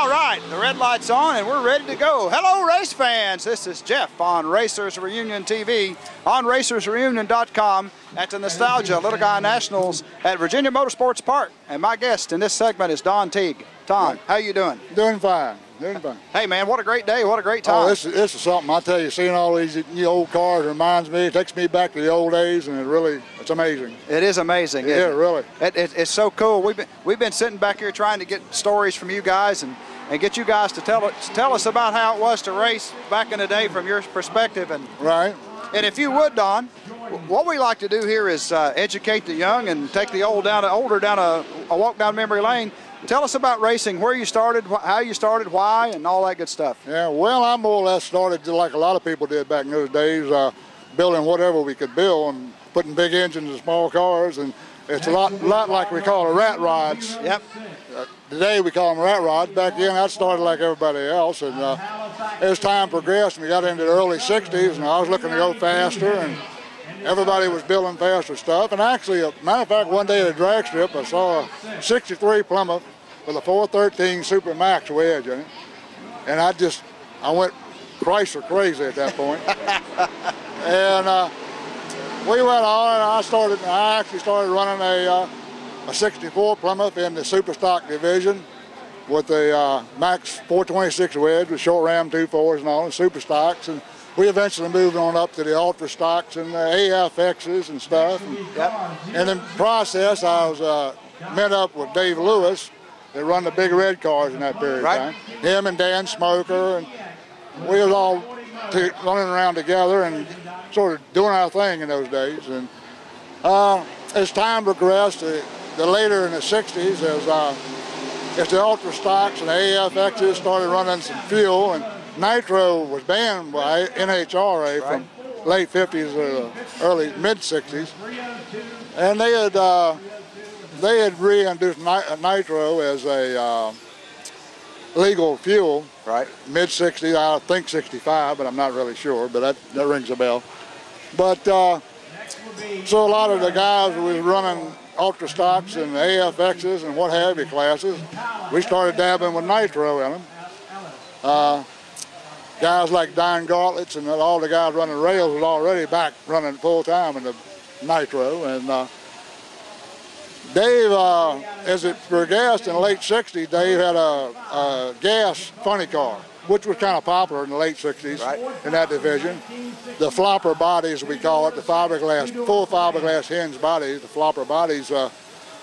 All right, the red light's on and we're ready to go. Hello, race fans. This is Jeff on Racers Reunion TV, on racersreunion.com at the Nostalgia Little Guy Nationals at Virginia Motorsports Park. And my guest in this segment is Don Teague. Don, how you doing? Doing fine. Doing fine. Hey, man, what a great day. What a great time. Oh, this is something. I tell you, seeing all these old cars reminds me, it takes me back to the old days, and it's amazing. It is amazing. Yeah, really. It's so cool. We've been sitting back here trying to get stories from you guys and get you guys to tell us about how it was to race back in the day from your perspective. And right. And if you would, Don, what we like to do here is educate the young and take the older down a walk down memory lane. Tell us about racing, where you started, how you started, why, and all that good stuff. Yeah, well, I more or less started like a lot of people did back in those days, building whatever we could build and putting big engines in small cars. And it's a lot like we call it rat rods. Yep. Today we call them rat rods. Back then I started like everybody else. And as time progressed, and we got into the early 60s, and I was looking to go faster, and everybody was building faster stuff. And actually, as a matter of fact, one day at a drag strip, I saw a 63 Plymouth with a 413 Super Max wedge in it. And I went Chrysler crazy at that point. And we went on, and I actually started running a 64 Plymouth in the super stock division with the Max 426 wedge with short ram 2.4s and all, and super stocks. And we eventually moved on up to the ultra stocks and the AFXs and stuff. And in the process, I was met up with Dave Lewis that run the big red cars in that period of time. Him and Dan Smoker, and we was all running around together and sort of doing our thing in those days. And as time progressed, the later in the 60s, as the ultra stocks and the AFXs started running some fuel, and nitro was banned by NHRA from late 50s to early mid-60s, and they had reintroduced nitro as a legal fuel. Right. Mid-60s, I think 65, but I'm not really sure, but that rings a bell. But so a lot of the guys who was running ultra stocks and AFXs and what have you classes, we started dabbling with nitro in them. Guys like Don Gauntlets and all the guys running rails was already back running full time in the nitro. And Dave, as it progressed in the late 60s, Dave had a gas funny car, which was kind of popular in the late 60s in that division. The flopper bodies, we call it, the fiberglass, full fiberglass hinge bodies, the flopper bodies was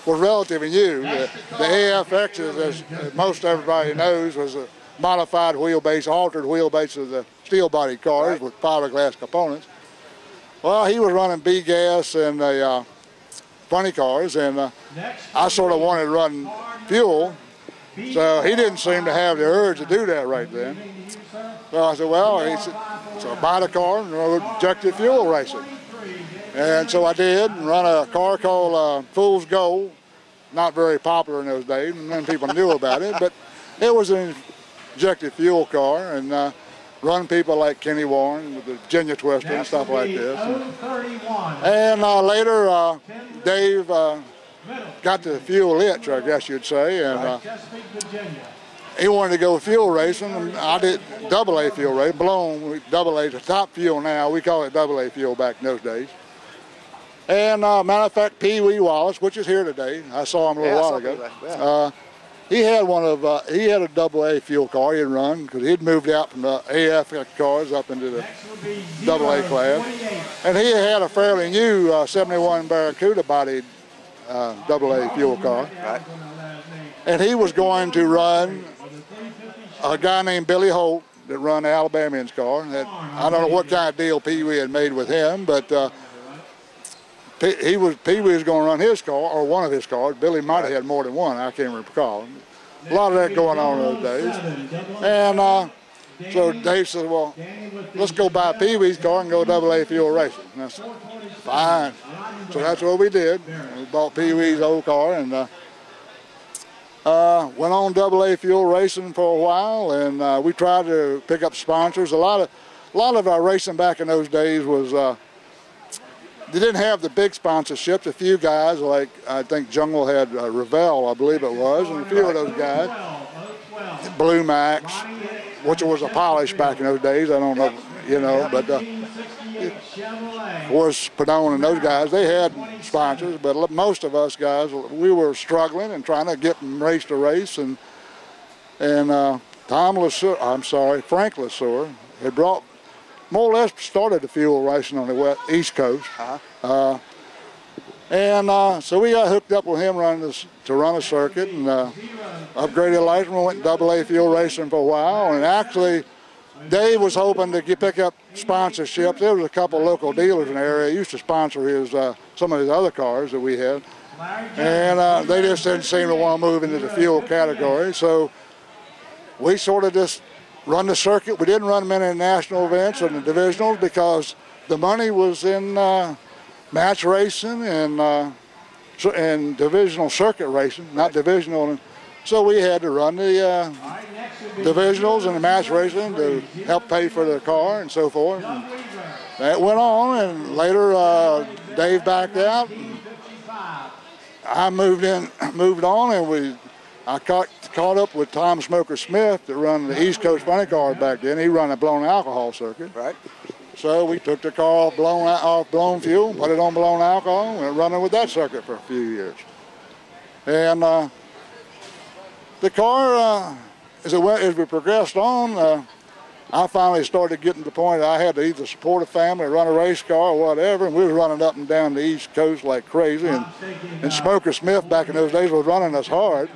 relatively new. The AFXs, as most everybody knows, was a modified wheelbase, altered wheelbase of the steel body cars with fiberglass components. Well, he was running B-gas and the funny cars, and I sort of wanted to run fuel, so he didn't seem to have the urge to do that right then. So I said, well, he said, so buy the car and run injected fuel racing. And so I did, and run a car called Fool's Gold, not very popular in those days, and then people knew about it, but it was an injected fuel car, and run people like Kenny Warren with the Virginia Twister and stuff like this. And later, Dave got the fuel itch, I guess you'd say, and he wanted to go fuel racing, and I did AA fuel racing, blown AA, the top fuel now, we call it AA fuel back in those days. And matter of fact, Pee Wee Wallace, which is here today, I saw him a little while ago. He had he had a AA fuel car he'd run, because he'd moved out from the AF cars up into the AA class. And he had a fairly new 71 Barracuda bodied AA fuel car. And he was going to run a guy named Billy Holt that run the Alabamian's car. I don't know what kind of deal Pee Wee had made with him, but Pee Wee was going to run his car, or one of his cars. Billy might have had more than one, I can't recall. A lot of that going on in those days. And so Dave said, well, let's go buy Pee Wee's car and go AA fuel racing. And I said, fine. So that's what we did. We bought Pee Wee's old car and went on AA fuel racing for a while, and we tried to pick up sponsors. A lot of our racing back in those days was they didn't have the big sponsorships. A few guys, like I think Jungle had Revell, I believe it was, and a few of those guys. Blue Max, which was a polish back in those days. I don't know, you know, but of course, Padone and those guys, they had sponsors, but most of us guys, we were struggling and trying to get from race to race. And Frank Lesueur had brought, more or less started the fuel racing on the East Coast. So we got hooked up with him to run a circuit, and upgraded license. We went AA fuel racing for a while, and actually Dave was hoping to pick up sponsorships. There was a couple local dealers in the area who used to sponsor his some of his other cars that we had, and they just didn't seem to want to move into the fuel category. So we sort of just run the circuit. We didn't run many national events and the divisionals because the money was in match racing and divisional circuit racing, not divisional. So we had to run the divisionals and the match racing to help pay for the car and so forth. And that went on, and later Dave backed out. And I moved on, and I caught up with Tom Smoker Smith that run the East Coast funny cars back then. He run a blown alcohol circuit. Right. So we took the car off blown fuel, put it on blown alcohol, and went running with that circuit for a few years. And the car, as we progressed on, I finally started getting to the point that I had to either support a family or run a race car or whatever, and we were running up and down the East Coast like crazy. And Smoker Smith back in those days was running us hard.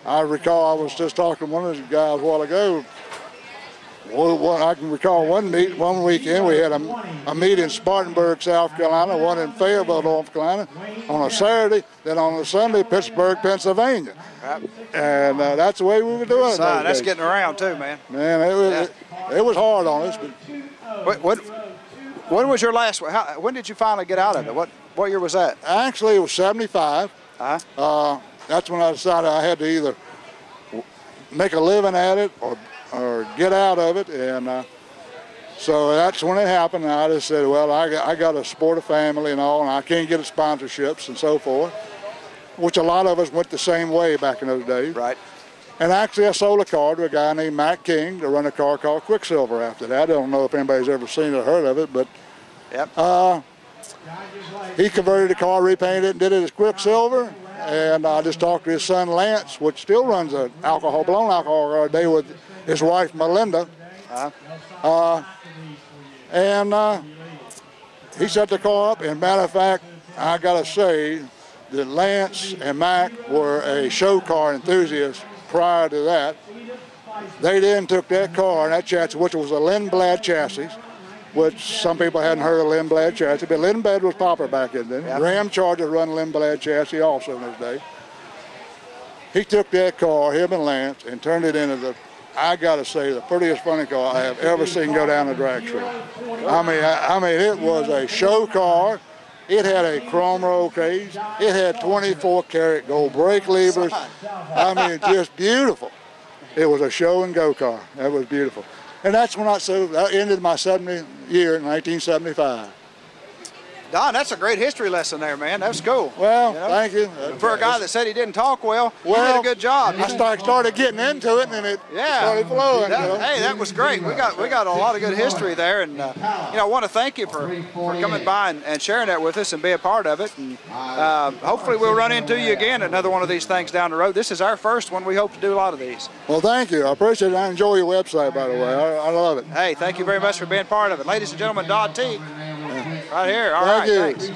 I recall I was just talking to one of those guys a while ago. I can recall one weekend we had a meet in Spartanburg, South Carolina, one in Fayetteville, North Carolina, on a Saturday. Then on a Sunday, Pittsburgh, Pennsylvania. And that's the way we were doing it. That's getting around too, man. Man, it was hard on us. But when was your last? When did you finally get out of it? What year was that? Actually, it was '75. That's when I decided I had to either make a living at it or get out of it, and so that's when it happened. And I just said, well, I got to support a family and all, and I can't get sponsorships and so forth, which a lot of us went the same way back in those days. Right. And actually, I sold a car to a guy named Matt King to run a car called Quicksilver after that. I don't know if anybody's ever seen or heard of it, but he converted the car, repainted it, and did it as Quicksilver. And I just talked to his son Lance, which still runs an blown alcohol car today with his wife Melinda, and he set the car up. And matter of fact, I gotta say that Lance and Mac were a show car enthusiast prior to that. They then took that car and that chassis, which was a Lindblad chassis, which some people hadn't heard of Lindblad chassis, but Lindblad was popular back then. Yep. Ram Chargers run Lindblad chassis also in his day. He took that car, him and Lance, and turned it into I gotta say, the prettiest funny car I have ever seen go down the drag strip. I mean, it was a show car. It had a chrome roll cage. It had 24-karat gold brake levers. I mean, just beautiful. It was a show and go car. That was beautiful. And that's when I ended my 70th year in 1975. Don, that's a great history lesson there, man. That was cool. Well, thank you. For a guy that said he didn't talk well, you did a good job. I started getting into it, and it started flowing. Hey, that was great. We got a lot of good history there, and I want to thank you for coming by and sharing that with us and being a part of it. And hopefully we'll run into you again at another one of these things down the road. This is our first one. We hope to do a lot of these. Well, thank you. I appreciate it. I enjoy your website, by the way. I love it. Hey, thank you very much for being part of it. Ladies and gentlemen, Don Teague. Right here. All right, thanks.